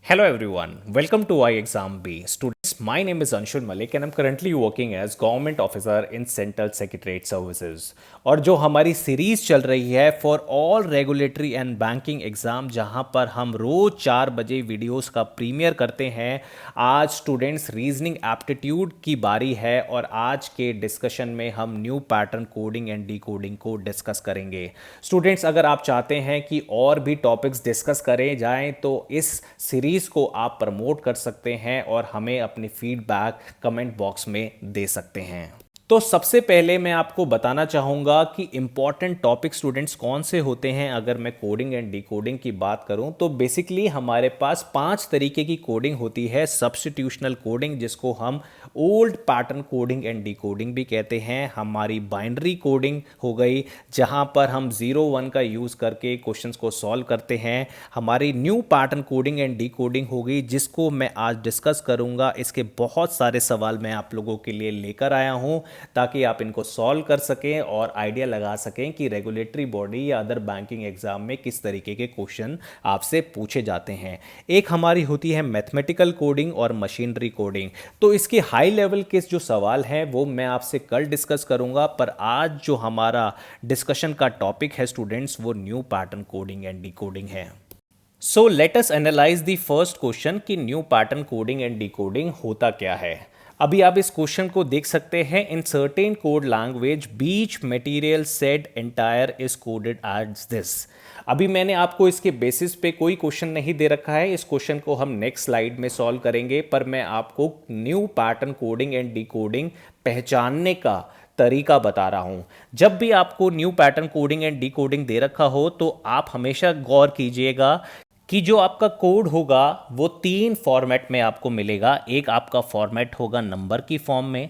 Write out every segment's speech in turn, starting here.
Hello everyone, welcome to iExam B. Students, my name is Anshul Malik and I'm currently working as Government Officer in Central Secretariat Services. और जो हमारी series चल रही है for all regulatory and banking exam, जहां पर हम रोज 4 बजे वीडियोस का प्रीमियर करते हैं। आज स्टूडेंट्स रीजनिंग एप्टीट्यूड की बारी है और आज के डिस्कशन में हम new pattern coding and decoding को डिस्कस करेंगे। स्टूडेंट्स, अगर आप चाहते हैं कि और भी टॉपिक्स डिस्कस करें जाएं तो इस सीरीज को आप प्रमोट कर सकते हैं और हमें अपनी फीडबैक कमेंट बॉक्स में दे सकते हैं। तो सबसे पहले मैं आपको बताना चाहूँगा कि इंपॉर्टेंट टॉपिक स्टूडेंट्स कौन से होते हैं। अगर मैं कोडिंग एंड डिकोडिंग की बात करूं तो बेसिकली हमारे पास 5 तरीके की कोडिंग होती है। सब्स्टिट्यूशनल कोडिंग, जिसको हम old pattern coding and decoding भी कहते हैं। हमारी बाइनरी कोडिंग हो गई, जहां पर हम 0-1 का यूज़ करके क्वेश्चंस को सॉल्व करते हैं। हमारी new pattern coding and decoding हो गई, जिसको मैं आज डिस्कस करूँगा। इसके बहुत सारे सवाल मैं आप लोगों के लिए लेकर आया हूँ ताकि आप इनको सॉल्व कर सकें और आइडिया लगा सकें कि रेगुलेटरी बॉडी या अदर बैंकिंग एग्जाम में किस तरीके के क्वेश्चन आपसे पूछे जाते हैं। एक हमारी होती है मैथमेटिकल कोडिंग और मशीनरी कोडिंग। तो इसके हाई लेवल के जो सवाल हैं वो मैं आपसे कल डिस्कस करूंगा, पर आज जो हमारा डिस्कशन का टॉपिक है स्टूडेंट्स, वो new pattern coding and decoding है। So let us analyse the first question कि new pattern coding and decoding होता क्या है। अभी आप इस क्वेश्चन को देख सकते हैं। In certain code language beach material said entire is coded as this. अभी मैंने आपको इसके बेसिस पे कोई क्वेश्चन नहीं दे रखा है। इस क्वेश्चन को हम नेक्स्ट स्लाइड में सॉल्व करेंगे, पर मैं आपको new pattern coding and decoding पहचानने का तरीका बता रहा हूं। जब भी आपको new pattern coding and decoding दे रखा हो तो आप हमेशा गौर कीजिएगा कि जो आपका कोड होगा वो 3 फॉर्मेट में आपको मिलेगा। एक आपका फॉर्मेट होगा नंबर की फॉर्म में,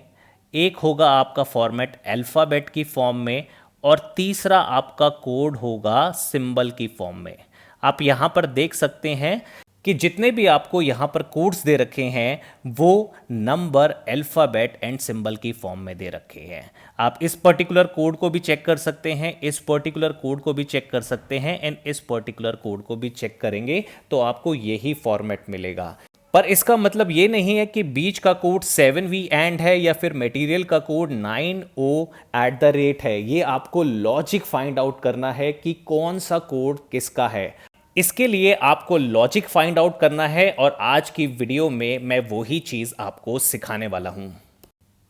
एक होगा आपका फॉर्मेट अल्फ़ाबेट की फॉर्म में, और तीसरा आपका कोड होगा सिंबल की फॉर्म में। आप यहाँ पर देख सकते हैं कि जितने भी आपको यहाँ पर कोड्स दे रखे हैं वो नंबर, अल्फ़ाबेट एंड सिंबल की फॉर्म में दे रखे हैं। आप इस पर्टिकुलर कोड को भी चेक कर सकते हैं, इस पर्टिकुलर कोड को भी चेक कर सकते हैं एंड इस पर्टिकुलर कोड को भी चेक करेंगे तो आपको यही फॉर्मेट मिलेगा। पर इसका मतलब ये नहीं है कि बीच का कोड 7V एंड है या फिर मटेरियल का कोड 9O@ है। ये आपको लॉजिक फाइंड आउट करना है कि कौन सा कोड किसका है। इसके लिए आपको लॉजिक फाइंड आउट करना है और आज की वीडियो में मैं वही चीज़ आपको सिखाने वाला हूं।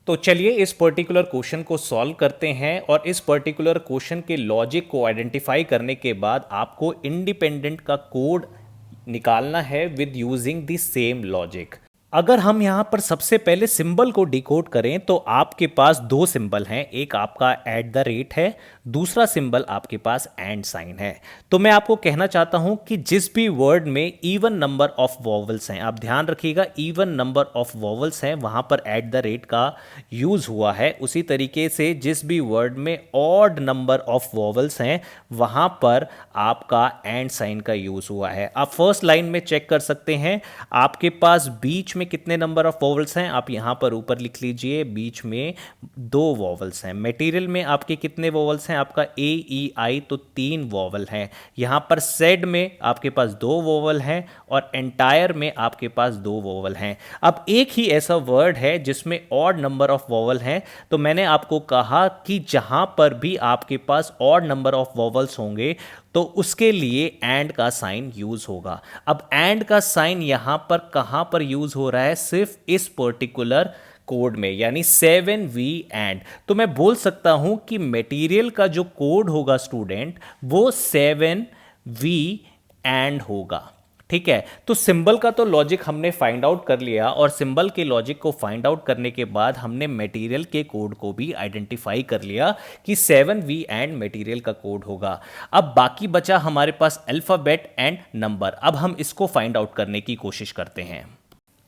तो चलिए इस पर्टिकुलर क्वेश्चन को सॉल्व करते हैं और इस पर्टिकुलर क्वेश्चन के लॉजिक को आइडेंटिफाई करने के बाद आपको इंडिपेंडेंट का कोड निकालना है with using the same logic. अगर हम यहां पर सबसे पहले सिंबल को डिकोड करें तो आपके पास 2 सिंबल हैं। एक आपका @ है, दूसरा सिंबल आपके पास एंड साइन है। तो मैं आपको कहना चाहता हूं कि जिस भी वर्ड में इवन नंबर ऑफ वॉवल्स हैं, आप ध्यान रखिएगा इवन नंबर ऑफ वॉवल्स हैं वहां पर @ का यूज हुआ है। उसी तरीके से जिस भी वर्ड में ऑड नंबर ऑफ वॉवल्स हैं वहां पर आपका एंड साइन का यूज हुआ है। आप फर्स्ट लाइन में चेक कर सकते हैं, आपके पास बीच में कितने नंबर ऑफ वॉवल्स हैं, आप यहां पर ऊपर लिख लीजिए, बीच में 2 वॉवल्स हैं। मटेरियल में आपके कितने वॉवल्स हैं, आपका A E I, तो 3 वॉवल हैं। यहां पर सेड में आपके पास 2 वॉवल हैं और एंटायर में आपके पास 2 वॉवल हैं। अब एक ही ऐसा वर्ड है जिसमें ऑड नंबर ऑफ वॉवल हैं, तो मैंने आपको कहा कि जहां पर भी आपके पास ऑड नंबर ऑफ वॉवल्स होंगे तो उसके लिए एंड का साइन यूज होगा। अब एंड का साइन यहां पर कहां पर यूज हो रहा है, सिर्फ इस पर्टिकुलर कोड में, यानी 7V एंड। तो मैं बोल सकता हूं कि मटेरियल का जो कोड होगा स्टूडेंट वो 7V एंड होगा। ठीक है, तो सिंबल का तो लॉजिक हमने फाइंड आउट कर लिया और सिंबल के लॉजिक को फाइंड आउट करने के बाद हमने मटेरियल के कोड को भी आइडेंटिफाई कर लिया कि 7V एंड मटेरियल का कोड होगा। अब बाकी बचा हमारे पास अल्फ़ाबेट एंड नंबर। अब हम इसको फाइंड आउट करने की कोशिश करते हैं।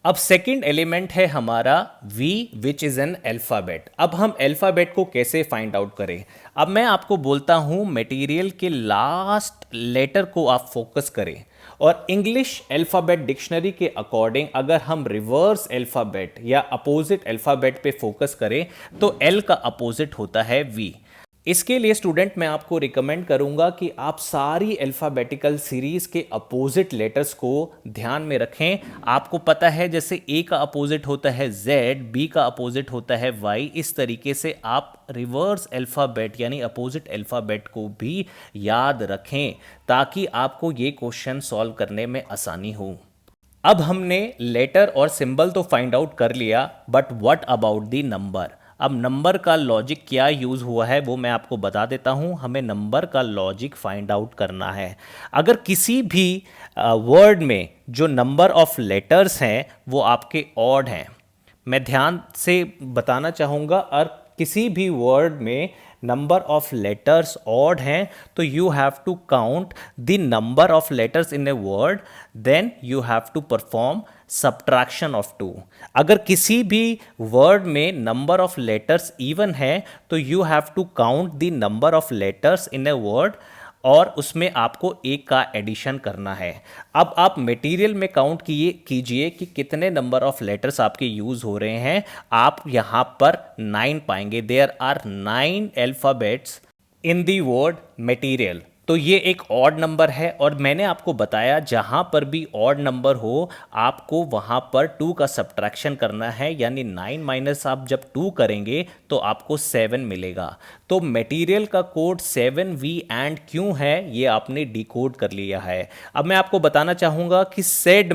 अब सेकंड एलिमेंट है हमारा V, which is an alphabet. अब हम अल्फ़ाबेट को कैसे फाइंड आउट करें। अब मैं आपको बोलता हूं मटेरियल के लास्ट लेटर को आप फोकस करें और इंग्लिश अल्फ़ाबेट डिक्शनरी के अकॉर्डिंग अगर हम रिवर्स अल्फ़ाबेट या अपोजिट अल्फ़ाबेट पे फोकस करें तो L का अपोजिट होता है V। इसके लिए स्टूडेंट मैं आपको रिकमेंड करूंगा कि आप सारी अल्फ़ाबेटिकल सीरीज़ के अपोजिट लेटर्स को ध्यान में रखें। आपको पता है जैसे ए का अपोजिट होता है जेड, बी का अपोजिट होता है वाई, इस तरीके से आप रिवर्स अल्फ़ाबेट यानी अपोजिट अल्फ़ाबेट को भी याद रखें ताकि आपको ये क्वेश्चन सॉल्व करने में आसानी हो। अब हमने लेटर और सिंबल तो फाइंड आउट कर लिया, but what about the number. अब नंबर का लॉजिक क्या यूज़ हुआ है वो मैं आपको बता देता हूँ। हमें नंबर का लॉजिक फाइंड आउट करना है। अगर किसी भी वर्ड में जो नंबर ऑफ लेटर्स हैं वो आपके ऑड हैं, मैं ध्यान से बताना चाहूँगा, और किसी भी वर्ड में नंबर ऑफ लेटर्स ऑड हैं तो you have to count the number of letters in a word, then you have to perform subtraction of two. अगर किसी भी वर्ड में नंबर ऑफ लेटर्स इवन है तो you have to count the number of letters in a word और उसमें आपको एक का एडिशन करना है। अब आप मटेरियल में काउंट कीजिए कि कितने नंबर ऑफ लेटर्स आपके यूज़ हो रहे हैं। आप यहाँ पर 9 पाएंगे। There are 9 alphabets in the word material. तो ये एक ऑड नंबर है और मैंने आपको बताया जहाँ पर भी ऑड नंबर हो आपको वहाँ पर 2 का सब्ट्रैक्शन करना है, यानी 9 माइनस आप जब 2 करेंगे तो आपको 7 मिलेगा। तो मटेरियल का कोड 7V एंड क्यों है ये आपने डिकोड कर लिया है। अब मैं आपको बताना चाहूँगा कि सेड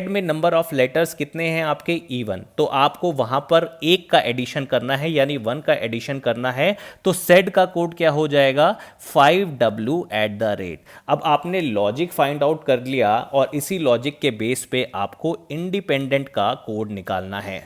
में नंबर ऑफ लेटर्स कितने हैं आपके इवन, तो आपको वहाँ पर 1 का एडिशन करना है यानी 1 का एडिशन करना है। तो सेड का कोड क्या हो जाएगा 5W @। अब आपने लॉजिक फाइंड आउट कर लिया और इसी लॉजिक के बेस पे आपको इंडिपेंडेंट का कोड निकालना है।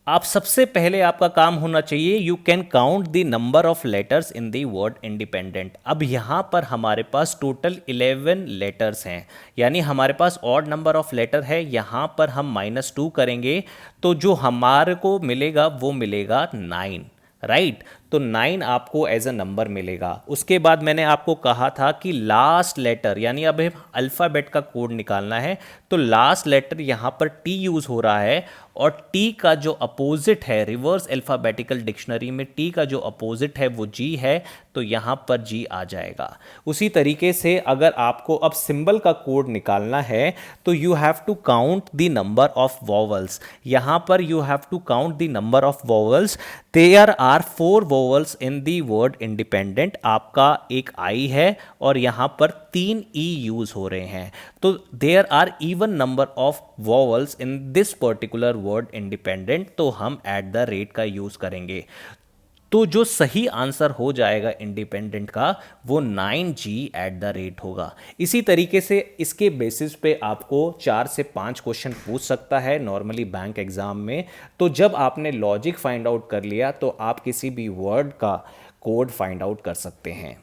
आप सबसे पहले आपका काम होना चाहिए you can count the number of letters in the word independent. अब यहाँ पर हमारे पास टोटल 11 लेटर्स हैं, यानी हमारे पास ऑड नंबर ऑफ लेटर है। यहाँ पर हम -2 करेंगे तो जो हमारे को मिलेगा वो मिलेगा 9, राइट। तो 9 आपको एज अ नंबर मिलेगा। उसके बाद मैंने आपको कहा था कि लास्ट लेटर यानी अब अल्फ़ाबेट का कोड निकालना है, तो लास्ट लेटर यहाँ पर टी यूज़ हो रहा है और टी का जो अपोजिट है रिवर्स अल्फ़ाबेटिकल डिक्शनरी में टी का जो अपोजिट है वो जी है, तो यहाँ पर जी आ जाएगा। उसी तरीके से अगर आपको अब सिंबल का कोड निकालना है तो you have to count the number of vowels. यहाँ पर you have to count the number of vowels. There are 4 vowels in the word independent. आपका एक आई है और यहाँ पर 3 ई यूज हो रहे हैं, तो there are even number of vowels in this particular word independent, तो हम @ का यूज करेंगे। तो जो सही आंसर हो जाएगा इंडिपेंडेंट का वो 9G @ होगा। इसी तरीके से इसके बेसिस पे आपको 4 से 5 क्वेश्चन पूछ सकता है नॉर्मली बैंक एग्जाम में। तो जब आपने लॉजिक फाइंड आउट कर लिया तो आप किसी भी वर्ड का कोड फाइंड आउट कर सकते हैं।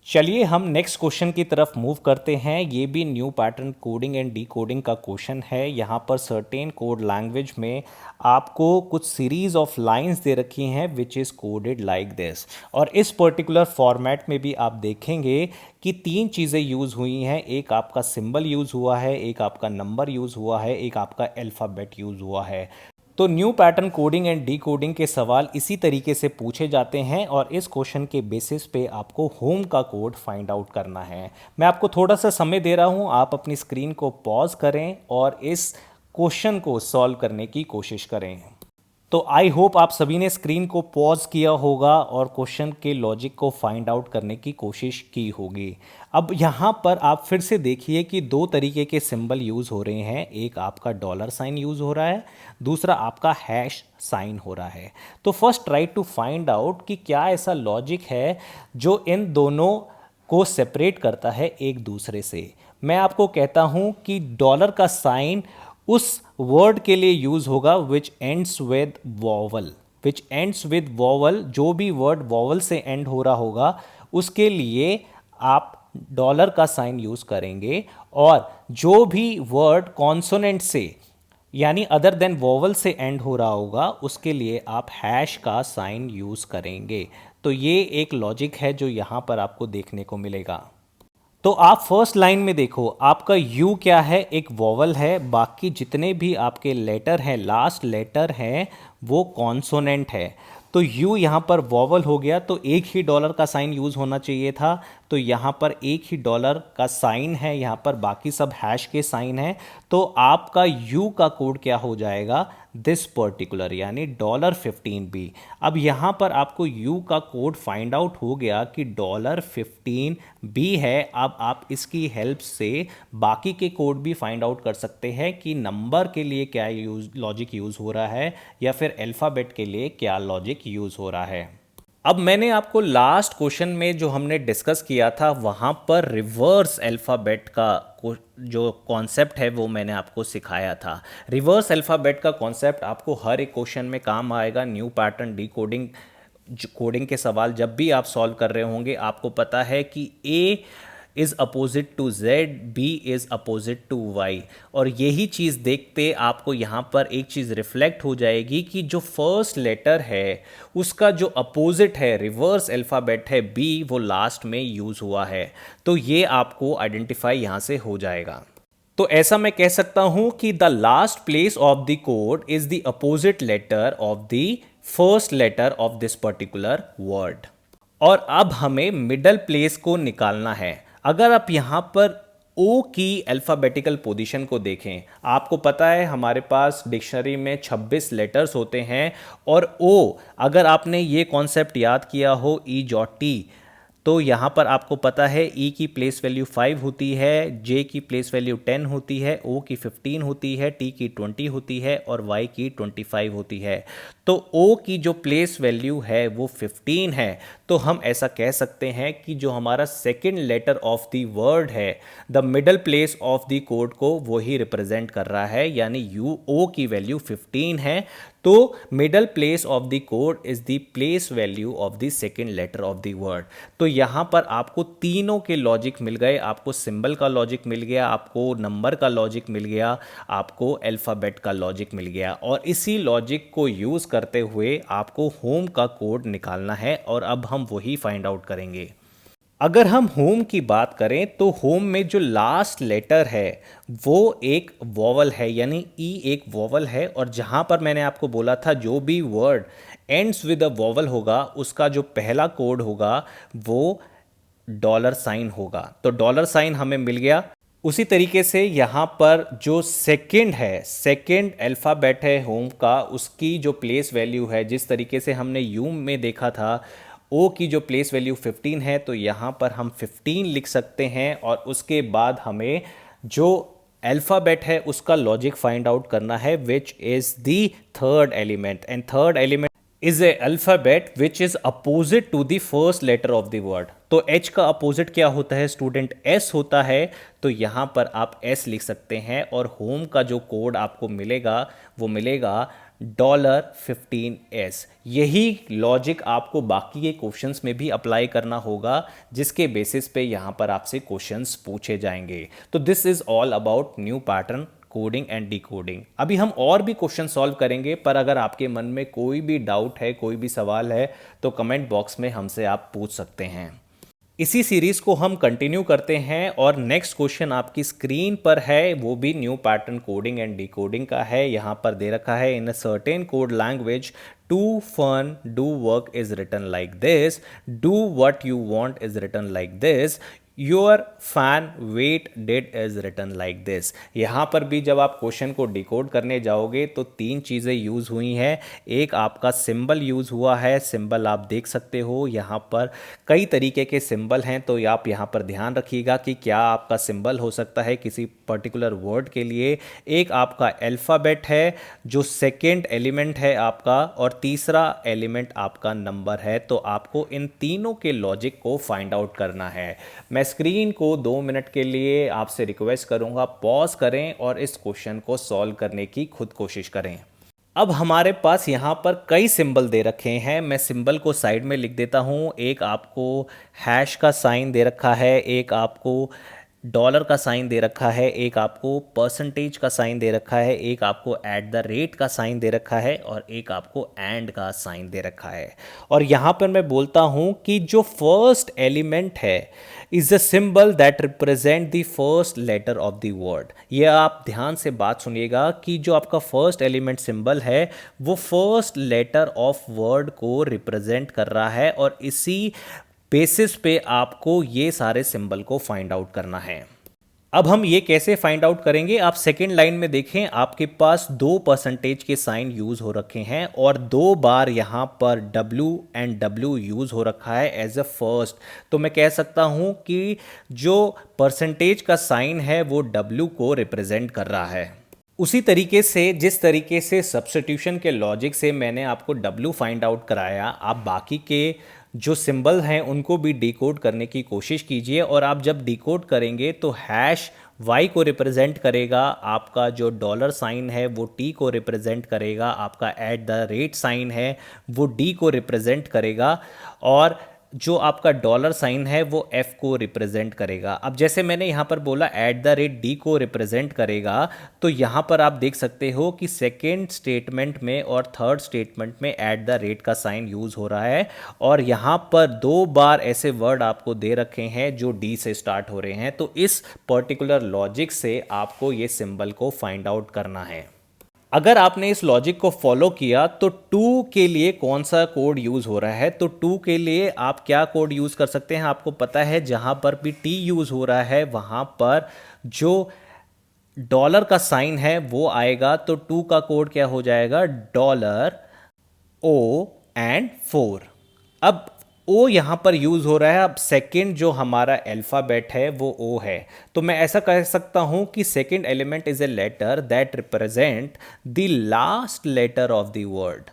चलिए हम नेक्स्ट क्वेश्चन की तरफ मूव करते हैं। ये भी new pattern coding and decoding का क्वेश्चन है। यहाँ पर सर्टेन कोड लैंग्वेज में आपको कुछ सीरीज ऑफ लाइंस दे रखी हैं which is coded like this, और इस पर्टिकुलर फॉर्मेट में भी आप देखेंगे कि 3 चीज़ें यूज़ हुई हैं। एक आपका सिंबल यूज़ हुआ है, एक आपका नंबर यूज़ हुआ है, एक आपका अल्फ़ाबेट यूज़ हुआ है। तो new pattern coding and decoding के सवाल इसी तरीके से पूछे जाते हैं और इस क्वेश्चन के बेसिस पे आपको होम का कोड फाइंड आउट करना है। मैं आपको थोड़ा सा समय दे रहा हूं, आप अपनी स्क्रीन को पॉज करें और इस क्वेश्चन को सॉल्व करने की कोशिश करें। तो आई होप आप सभी ने स्क्रीन को पॉज किया होगा और क्वेश्चन के लॉजिक को फाइंड आउट करने की कोशिश की होगी। अब यहाँ पर आप फिर से देखिए कि 2 तरीके के सिंबल यूज़ हो रहे हैं। एक आपका $साइन यूज़ हो रहा है, दूसरा आपका हैश साइन हो रहा है। तो first try to find out कि क्या ऐसा लॉजिक है जो इन दोनों को सेपरेट करता है एक दूसरे से। मैं आपको कहता हूँ कि डॉलर का साइन उस वर्ड के लिए यूज होगा विच ends with vowel. Which ends with vowel, जो भी वर्ड वॉवल से एंड हो रहा होगा उसके लिए आप डॉलर का साइन यूज करेंगे, और जो भी वर्ड कॉन्सोनेंट से यानी अदर देन वॉवल से एंड हो रहा होगा उसके लिए आप हैश का साइन यूज करेंगे। तो ये एक लॉजिक है जो यहाँ पर आपको देखने को मिलेगा। तो आप फर्स्ट लाइन में देखो, आपका U क्या है, एक वॉवल है, बाकी जितने भी आपके लेटर हैं लास्ट लेटर हैं वो कॉन्सोनेंट है। तो यू यहाँ पर वॉवल हो गया, तो एक ही डॉलर का साइन यूज़ होना चाहिए था, तो यहाँ पर एक ही डॉलर का साइन है, यहाँ पर बाकी सब हैश के साइन है। तो आपका यू का कोड क्या हो जाएगा, दिस पर्टिकुलर, यानी $15B। अब यहाँ पर आपको यू का कोड फाइंड आउट हो गया कि $15B है। अब आप इसकी हेल्प से बाकी के कोड भी फाइंड आउट कर सकते हैं कि नंबर के लिए क्या लॉजिक यूज़ हो रहा है या फिर अल्फ़ाबेट के लिए क्या लॉजिक यूज़ हो रहा है। अब मैंने आपको लास्ट क्वेश्चन में जो हमने डिस्कस किया था वहाँ पर रिवर्स अल्फ़ाबेट का जो कॉन्सेप्ट है वो मैंने आपको सिखाया था। रिवर्स अल्फ़ाबेट का कॉन्सेप्ट आपको हर एक क्वेश्चन में काम आएगा। न्यू पैटर्न डिकोडिंग कोडिंग के सवाल जब भी आप सॉल्व कर रहे होंगे, आपको पता है कि A is opposite to Z, B is opposite to Y, और यही चीज़ देखते आपको यहाँ पर एक चीज़ रिफ्लेक्ट हो जाएगी कि जो फर्स्ट लेटर है उसका जो अपोजिट है, रिवर्स अल्फ़ाबेट है बी, वो लास्ट में यूज़ हुआ है। तो ये आपको आइडेंटिफाई यहाँ से हो जाएगा। तो ऐसा मैं कह सकता हूँ कि the last place of the code is the opposite letter of the first letter of this particular word. और अब हमें मिडल प्लेस को निकालना है। अगर आप यहाँ पर ओ की अल्फ़ाबेटिकल पोजीशन को देखें, आपको पता है हमारे पास डिक्शनरी में 26 लेटर्स होते हैं, और ओ, अगर आपने ये कॉन्सेप्ट याद किया हो ई जॉट टी, तो यहाँ पर आपको पता है ई की प्लेस वैल्यू 5 होती है, जे की प्लेस वैल्यू 10 होती है, ओ की 15 होती है, टी की 20 होती है और वाई की 25 होती है। तो ओ की जो प्लेस वैल्यू है वो 15 है। तो हम ऐसा कह सकते हैं कि जो हमारा second letter of the word है, the middle place of the code को वही रिप्रेजेंट कर रहा है, यानी यू ओ की वैल्यू 15 है। तो middle place of the code is the place value of the second letter of the word. तो यहाँ पर आपको तीनों के लॉजिक मिल गए, आपको सिंबल का लॉजिक मिल गया, आपको नंबर का लॉजिक मिल गया, आपको अल्फ़ाबेट का लॉजिक मिल गया, और इसी लॉजिक को यूज़ करते हुए आपको होम का कोड निकालना है, और अब हम वही फाइंड आउट करेंगे। अगर हम होम की बात करें तो होम में जो लास्ट लेटर है वो एक वॉवल है, यानी ई एक वॉवल है, और जहाँ पर मैंने आपको बोला था जो भी word ends with a vowel होगा उसका जो पहला कोड होगा वो $साइन होगा। तो $साइन हमें मिल गया। उसी तरीके से यहाँ पर जो सेकंड है, सेकंड अल्फ़ाबेट है होम का, उसकी जो प्लेस वैल्यू है, जिस तरीके से हमने यू में देखा था ओ की जो प्लेस वैल्यू 15 है, तो यहाँ पर हम 15 लिख सकते हैं, और उसके बाद हमें जो अल्फ़ाबेट है उसका लॉजिक फाइंड आउट करना है, which is the third element, and third element is a alphabet which is opposite to the first letter of the word. तो एच का अपोजिट क्या होता है स्टूडेंट, एस होता है। तो यहाँ पर आप एस लिख सकते हैं, और होम का जो कोड आपको मिलेगा वो मिलेगा $15S। यही लॉजिक आपको बाकी के क्वेश्चंस में भी अप्लाई करना होगा, जिसके बेसिस पे यहाँ पर आपसे क्वेश्चंस पूछे जाएंगे। तो this is all about new pattern coding and decoding. अभी हम और भी क्वेश्चन सॉल्व करेंगे, पर अगर आपके मन में कोई भी डाउट है, कोई भी सवाल है, तो कमेंट बॉक्स में हमसे आप पूछ सकते हैं। इसी सीरीज को हम कंटिन्यू करते हैं, और नेक्स्ट क्वेश्चन आपकी स्क्रीन पर है, वो भी new pattern coding and decoding का है। यहाँ पर दे रखा है, in a certain code language to fun do work is written like this, do what you want is written like this, your fan wet did is written like this. यहाँ पर भी जब आप क्वेश्चन को डिकोड करने जाओगे तो तीन चीज़ें यूज़ हुई हैं। एक आपका सिंबल यूज़ हुआ है, सिंबल आप देख सकते हो, यहाँ पर कई तरीके के सिंबल हैं, तो आप यहाँ पर ध्यान रखिएगा कि क्या आपका सिंबल हो सकता है किसी पर्टिकुलर वर्ड के लिए। एक आपका अल्फ़ाबेट है जो सेकेंड एलिमेंट है आपका, और तीसरा एलिमेंट आपका नंबर है। तो आपको इन तीनों के लॉजिक को फाइंड आउट करना है। मैं स्क्रीन को 2 मिनट के लिए आपसे रिक्वेस्ट करूंगा, पॉज करें और इस क्वेश्चन को सॉल्व करने की खुद कोशिश करें। अब हमारे पास यहाँ पर कई सिंबल दे रखे हैं, मैं सिंबल को साइड में लिख देता हूँ। एक आपको हैश का साइन दे रखा है, एक आपको डॉलर का साइन दे रखा है, एक आपको परसेंटेज का साइन दे रखा है, एक आपको एट द रेट का साइन दे रखा है और एक आपको एंड का साइन दे रखा है। और यहाँ पर मैं बोलता हूँ कि जो फर्स्ट एलिमेंट है is a symbol that represent the first letter of the word. ये आप ध्यान से बात सुनिएगा कि जो आपका फर्स्ट एलिमेंट सिंबल है वो फर्स्ट लेटर ऑफ वर्ड को रिप्रेजेंट कर रहा है और इसी बेसिस पे आपको ये सारे सिंबल को फाइंड आउट करना है। अब हम ये कैसे फाइंड आउट करेंगे, आप सेकेंड लाइन में देखें, आपके पास 2% के साइन यूज हो रखे हैं और 2 बार यहाँ पर W एंड W यूज हो रखा है एज अ फर्स्ट। तो मैं कह सकता हूँ कि जो परसेंटेज का साइन है वो W को रिप्रेजेंट कर रहा है। उसी तरीके से जिस तरीके से सब्स्टिट्यूशन के लॉजिक से मैंने आपको W फाइंड आउट कराया, आप बाकी के जो सिंबल हैं उनको भी डिकोड करने की कोशिश कीजिए। और आप जब डिकोड करेंगे तो हैश Y को रिप्रेजेंट करेगा, आपका जो डॉलर साइन है वो T को रिप्रेजेंट करेगा, आपका एट द रेट साइन है वो D को रिप्रेजेंट करेगा और जो आपका डॉलर साइन है वो F को रिप्रेजेंट करेगा। अब जैसे मैंने यहाँ पर बोला एट द रेट D को रिप्रेजेंट करेगा, तो यहाँ पर आप देख सकते हो कि सेकेंड स्टेटमेंट में और थर्ड स्टेटमेंट में एट द रेट का साइन यूज़ हो रहा है और यहाँ पर 2 बार ऐसे वर्ड आपको दे रखे हैं जो D से स्टार्ट हो रहे हैं। तो इस पर्टिकुलर लॉजिक से आपको ये सिंबल को फाइंड आउट करना है। अगर आपने इस लॉजिक को फॉलो किया तो 2 के लिए कौन सा कोड यूज़ हो रहा है, तो 2 के लिए आप क्या कोड यूज़ कर सकते हैं, आपको पता है जहाँ पर भी T यूज़ हो रहा है वहाँ पर जो डॉलर का साइन है वो आएगा। तो 2 का कोड क्या हो जाएगा, डॉलर O एंड 4। अब ओ यहाँ पर यूज़ हो रहा है, अब सेकेंड जो हमारा अल्फ़ाबेट है वो ओ है, तो मैं ऐसा कह सकता हूँ कि second element is a letter that represent the last letter of the word.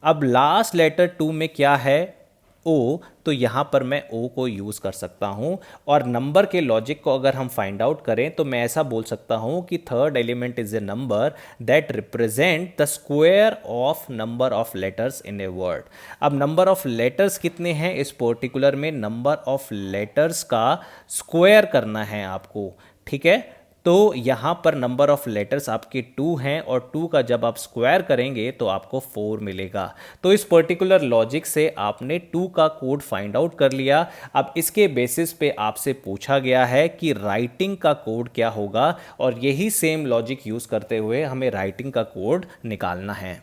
अब लास्ट लेटर 2 में क्या है, ओ, तो यहाँ पर मैं ओ को यूज़ कर सकता हूँ। और नंबर के लॉजिक को अगर हम फाइंड आउट करें तो मैं ऐसा बोल सकता हूँ कि third element is A number that represent the square of number of letters in a word. अब नंबर ऑफ लेटर्स कितने हैं, इस पर्टिकुलर में नंबर ऑफ लेटर्स का स्क्वायर करना है आपको, ठीक है। तो यहाँ पर नंबर ऑफ लेटर्स आपके 2 हैं और 2 का जब आप स्क्वायर करेंगे तो आपको 4 मिलेगा। तो इस पर्टिकुलर लॉजिक से आपने 2 का कोड फाइंड आउट कर लिया। अब इसके बेसिस पे आपसे पूछा गया है कि राइटिंग का कोड क्या होगा और यही सेम लॉजिक यूज़ करते हुए हमें राइटिंग का कोड निकालना है।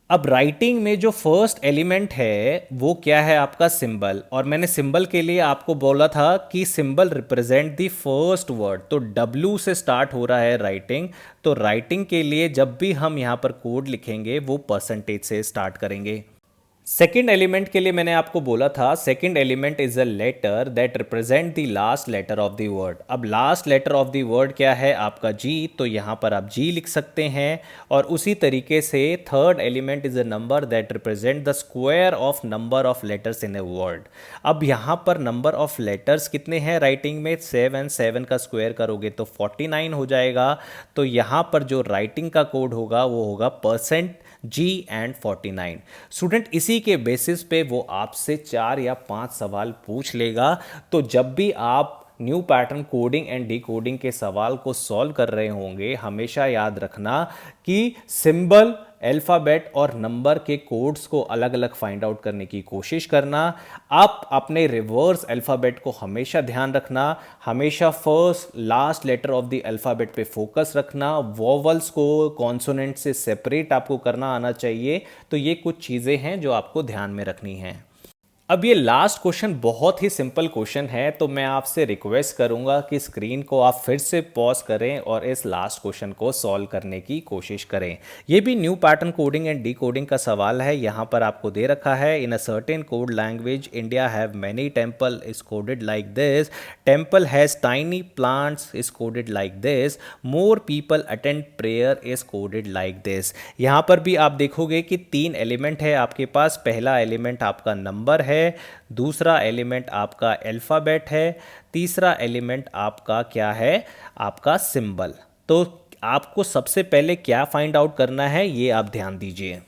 अब राइटिंग में जो फर्स्ट एलिमेंट है वो क्या है, आपका सिंबल। और मैंने सिंबल के लिए आपको बोला था कि symbol represent the first word, तो W से स्टार्ट हो रहा है राइटिंग। तो राइटिंग के लिए जब भी हम यहाँ पर कोड लिखेंगे वो परसेंटेज से स्टार्ट करेंगे। सेकेंड एलिमेंट के लिए मैंने आपको बोला था second element is a letter that represent the last letter of the word. अब last letter of the word क्या है, आपका G, तो यहाँ पर आप G लिख सकते हैं। और उसी तरीके से third element is a number that represent the square of number of letters in a word. अब यहाँ पर नंबर ऑफ लेटर्स कितने हैं राइटिंग में, 7, 7 का स्क्वायर करोगे तो 49 हो जाएगा। तो यहाँ पर जो राइटिंग का कोड होगा वो होगा %G एंड 49। स्टूडेंट इसी के बेसिस पे वो आपसे 4 या 5 सवाल पूछ लेगा। तो जब भी आप new pattern coding and decoding के सवाल को सॉल्व कर रहे होंगे, हमेशा याद रखना कि सिंबल, अल्फ़ाबेट और नंबर के कोड्स को अलग अलग फाइंड आउट करने की कोशिश करना। आप अपने रिवर्स अल्फ़ाबेट को हमेशा ध्यान रखना, हमेशा first last letter of the alphabet पे फोकस रखना, वोवल्स को कॉन्सोनेंट से सेपरेट आपको करना आना चाहिए। तो ये कुछ चीज़ें हैं जो आपको ध्यान में रखनी हैं। अब ये लास्ट क्वेश्चन बहुत ही सिंपल क्वेश्चन है, तो मैं आपसे रिक्वेस्ट करूंगा कि स्क्रीन को आप फिर से पॉज करें और इस लास्ट क्वेश्चन को सॉल्व करने की कोशिश करें। ये भी new pattern coding and decoding का सवाल है। यहाँ पर आपको दे रखा है, in a certain code language India have many temple is coded like this, temple has tiny plants is coded like this, more people attend prayer is coded like this. यहाँ पर भी आप देखोगे कि 3 एलिमेंट है आपके पास। पहला एलिमेंट आपका नंबर है, दूसरा एलिमेंट आपका अल्फ़ाबेट है, तीसरा एलिमेंट आपका क्या है, आपका सिंबल। तो आपको सबसे पहले क्या फाइंड आउट करना है ये आप ध्यान दीजिए।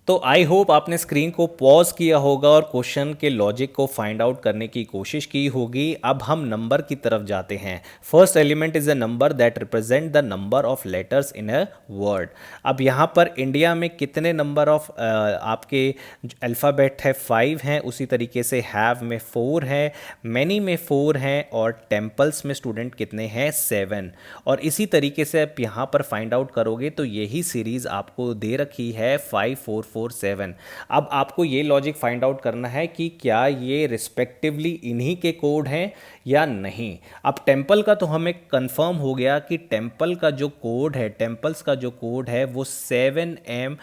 तो आई होप आपने स्क्रीन को पॉज किया होगा और क्वेश्चन के लॉजिक को फाइंड आउट करने की कोशिश की होगी। अब हम नंबर की तरफ जाते हैं। First element is a number that represent the number of letters in a word. अब यहाँ पर इंडिया में कितने नंबर ऑफ आपके अल्फ़ाबेट है, 5 हैं। उसी तरीके से हैव में 4 है, मैनी में 4 हैं, और टेम्पल्स में स्टूडेंट कितने हैं, 7। और इसी तरीके से आप यहाँ पर फाइंड आउट करोगे तो यही सीरीज़ आपको दे रखी है 5 4 4 7। अब आपको ये लॉजिक फाइंड आउट करना है कि क्या ये रिस्पेक्टिवली इन्हीं के कोड हैं या नहीं। अब टेम्पल का तो हमें कंफर्म हो गया कि टेम्पल का जो कोड है, टेम्पल्स का जो कोड है वो 7M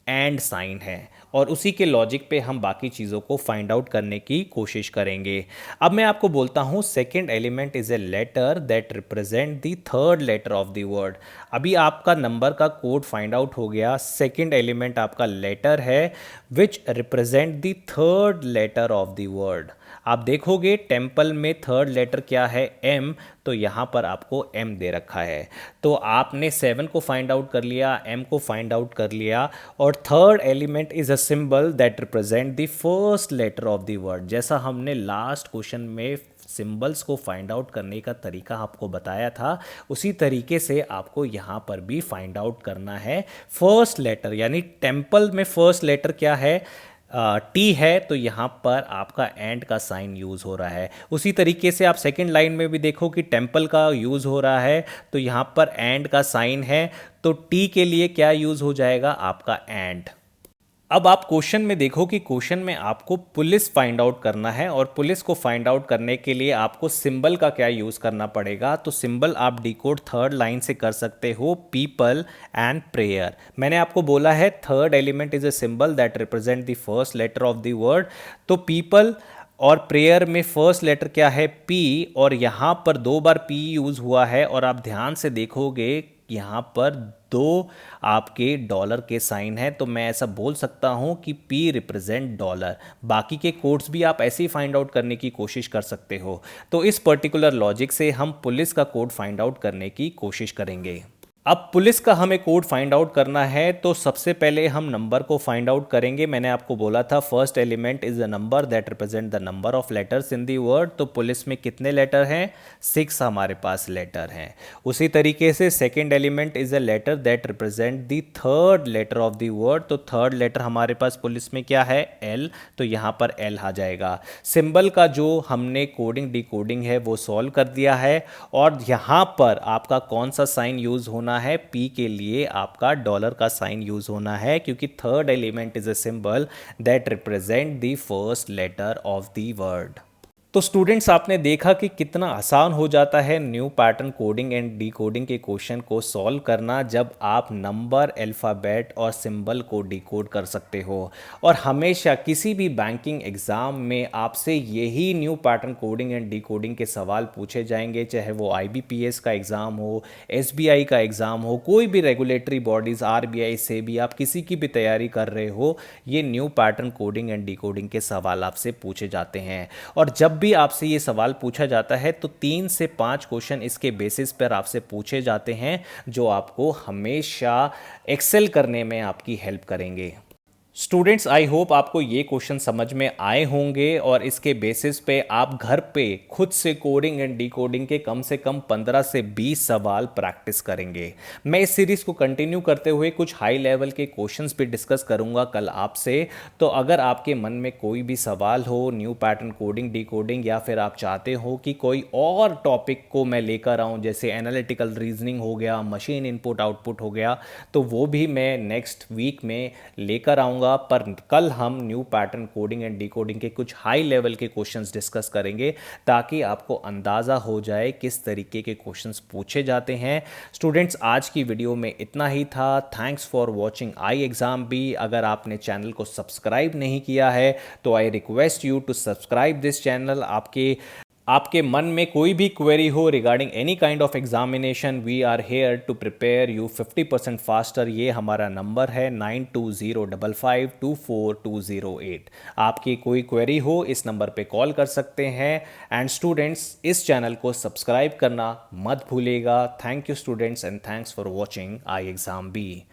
एंड साइन है, और उसी के लॉजिक पे हम बाकी चीज़ों को फाइंड आउट करने की कोशिश करेंगे। अब मैं आपको बोलता हूँ second element is a letter that represent the third letter of the word. अभी आपका नंबर का कोड फाइंड आउट हो गया, सेकेंड एलिमेंट आपका लेटर है which represent the third letter of the word. आप देखोगे टेम्पल में थर्ड लेटर क्या है, M, तो यहाँ पर आपको M दे रखा है। तो आपने 7 को फाइंड आउट कर लिया, M को फाइंड आउट कर लिया, और third element is a symbol that represent the first letter of the word. जैसा हमने लास्ट क्वेश्चन में सिंबल्स को फाइंड आउट करने का तरीका आपको बताया था, उसी तरीके से आपको यहाँ पर भी फाइंड आउट करना है फर्स्ट लेटर। यानी टेम्पल में फर्स्ट लेटर क्या है, टी है, तो यहाँ पर आपका एंड का साइन यूज़ हो रहा है। उसी तरीके से आप सेकंड लाइन में भी देखो कि टेम्पल का यूज़ हो रहा है, तो यहाँ पर एंड का साइन है, तो टी के लिए क्या यूज़ हो जाएगा, आपका एंड। अब आप क्वेश्चन में देखो कि क्वेश्चन में आपको पुलिस फाइंड आउट करना है, और पुलिस को फाइंड आउट करने के लिए आपको सिंबल का क्या यूज़ करना पड़ेगा। तो सिंबल आप डिकोड थर्ड लाइन से कर सकते हो, पीपल एंड प्रेयर। मैंने आपको बोला है third element is a symbol that represent the first letter of the word. तो पीपल और प्रेयर में फर्स्ट लेटर क्या है, पी, और यहाँ पर 2 बार पी यूज़ हुआ है, और आप ध्यान से देखोगे यहाँ पर 2 आपके डॉलर के साइन है, तो मैं ऐसा बोल सकता हूँ कि P रिप्रेजेंट डॉलर। बाकी के कोड्स भी आप ऐसे ही फाइंड आउट करने की कोशिश कर सकते हो। तो इस पर्टिकुलर लॉजिक से हम पुलिस का कोड फाइंड आउट करने की कोशिश करेंगे। अब पुलिस का हमें कोड फाइंड आउट करना है, तो सबसे पहले हम नंबर को फाइंड आउट करेंगे। मैंने आपको बोला था first element is a number that represent the number of letters in the word. तो पुलिस में कितने लेटर हैं, 6 हमारे पास लेटर हैं। उसी तरीके से second element is a letter that represent the third letter of the word. तो थर्ड लेटर हमारे पास पुलिस में क्या है, L, तो यहाँ पर L आ जाएगा। सिंबल का जो हमने कोडिंग डिकोडिंग है वो सॉल्व कर दिया है, और यहाँ पर आपका कौन सा साइन यूज होना है, P के लिए आपका डॉलर का साइन यूज होना है, क्योंकि third element is a symbol that represent the first letter of the word. तो स्टूडेंट्स आपने देखा कि कितना आसान हो जाता है new pattern coding and decoding के क्वेश्चन को सॉल्व करना, जब आप नंबर, अल्फ़ाबेट और सिंबल को डिकोड कर सकते हो। और हमेशा किसी भी बैंकिंग एग्ज़ाम में आपसे यही new pattern coding and decoding के सवाल पूछे जाएंगे, चाहे वो IBPS का एग्ज़ाम हो, SBI का एग्ज़ाम हो, कोई भी रेगुलेटरी बॉडीज़, RBI से भी आप किसी की भी तैयारी कर रहे हो, ये new pattern coding and decoding के सवाल आपसे पूछे जाते हैं। और जब भी आपसे ये सवाल पूछा जाता है तो 3 से 5 क्वेश्चन इसके बेसिस पर आपसे पूछे जाते हैं, जो आपको हमेशा एक्सेल करने में आपकी हेल्प करेंगे। स्टूडेंट्स आई होप आपको ये क्वेश्चन समझ में आए होंगे, और इसके बेसिस पे आप घर पे खुद से कोडिंग एंड डिकोडिंग के कम से कम 15 से 20 सवाल प्रैक्टिस करेंगे। मैं इस सीरीज़ को कंटिन्यू करते हुए कुछ हाई लेवल के क्वेश्चंस भी डिस्कस करूंगा कल आपसे। तो अगर आपके मन में कोई भी सवाल हो न्यू पैटर्न कोडिंग डिकोडिंग, या फिर आप चाहते हो कि कोई और टॉपिक को मैं लेकर आऊँ, जैसे एनालिटिकल रीजनिंग हो गया, मशीन इनपुट आउटपुट हो गया, तो वो भी मैं नेक्स्ट वीक में लेकर आऊँगा। पर कल हम new pattern coding and decoding के कुछ हाई लेवल के क्वेश्चंस डिस्कस करेंगे, ताकि आपको अंदाज़ा हो जाए किस तरीके के क्वेश्चंस पूछे जाते हैं। स्टूडेंट्स आज की वीडियो में इतना ही था। Thanks for watching I exam B. अगर आपने चैनल को सब्सक्राइब नहीं किया है तो I request you to subscribe this channel. आपके मन में कोई भी क्वेरी हो regarding any kind of examination, we are here to prepare you 50% faster. ये हमारा नंबर है 9205524208। आपकी कोई क्वेरी हो इस नंबर पे कॉल कर सकते हैं। एंड स्टूडेंट्स इस चैनल को सब्सक्राइब करना मत भूलिएगा। Thank you students and thanks for watching I exam B.